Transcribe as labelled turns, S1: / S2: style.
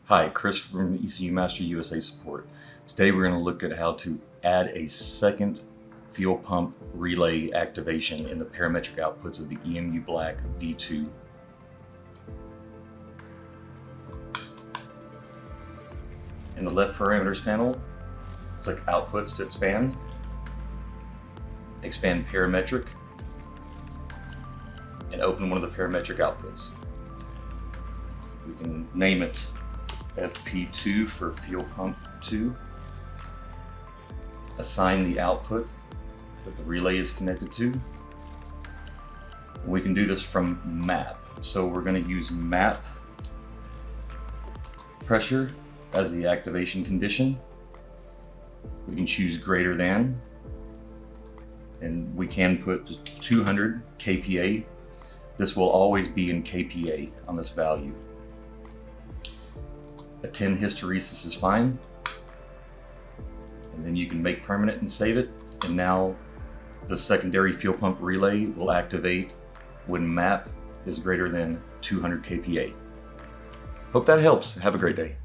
S1: Hi, Chris from ECUMaster USA Support. Today we're going to look at how to add a second fuel pump relay activation in the parametric outputs of the EMU Black V2. In the left parameters panel, click Outputs to expand. Expand Parametric and open one of the parametric outputs. We can name it FP2 for fuel pump 2. Assign the output that the relay is connected to. We can do this from map. So we're going to use map pressure as the activation condition. We can choose greater than, and we can put 200 kPa. This will always be in kPa on this value. A 10 hysteresis is fine. And then you can make permanent and save it. And now the secondary fuel pump relay will activate when map is greater than 200 kPa. Hope that helps. Have a great day.